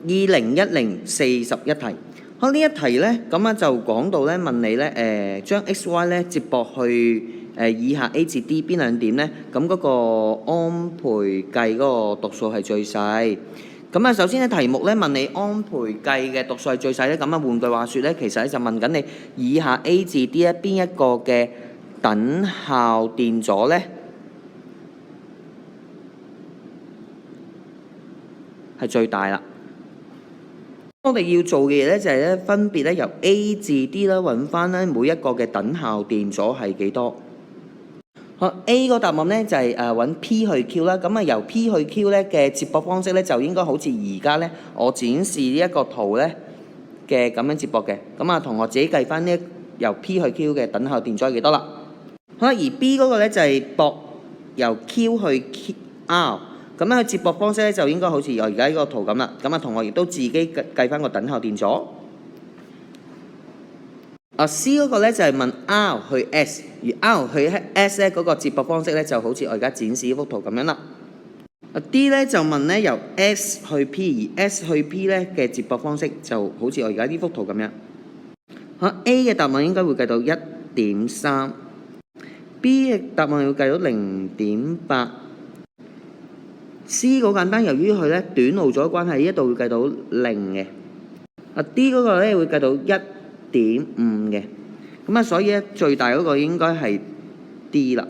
201041題。好，呢一題咧，咁啊就講到咧問你咧將 x y 咧接駁去以下 A 至 D 邊兩點咧，咁嗰個安培計嗰個讀數係最細。咁啊，首先咧題目咧問你安培計嘅讀數係最細咧，咁啊換句話説咧，其實咧就問緊你以下 A 至 D 咧邊一個嘅等效電阻咧係最大啦。我哋要做嘅嘢咧就係咧分別咧由 A 至 D 啦揾翻咧每一個嘅等效電阻係幾多。好 A 個答案咧就係揾 P 去 Q 啦，咁啊由 P 去 Q 咧嘅接駁方式咧就應該好似而家咧我展示呢一個圖咧嘅咁樣接駁嘅。咁啊同學自己計翻呢由 P 去 Q 嘅等效電阻係幾多啦。好啦，而 B 嗰個咧就係駁由 Q 去 R。咁咧佢接駁方式咧就應該好似我而家呢個圖咁啦。咁啊同學亦都自己計翻個等效電阻。C 嗰個咧就係問 R 去 S， 而 R 去 S 咧嗰個接駁方式咧就好似我而家展示呢幅圖咁樣啦。D 咧就問咧由 S 去 P， 而 S 去 P 咧嘅接駁方式就好似我而家呢幅圖咁樣。好 A 嘅答案應該會計到 1.3， B 嘅答案會計到 0.8。C 好簡單，由於佢咧短路咗關係，呢一度會計到0嘅。D 嗰個咧會計到1.5嘅，咁啊所以咧最大嗰個應該係 D 啦。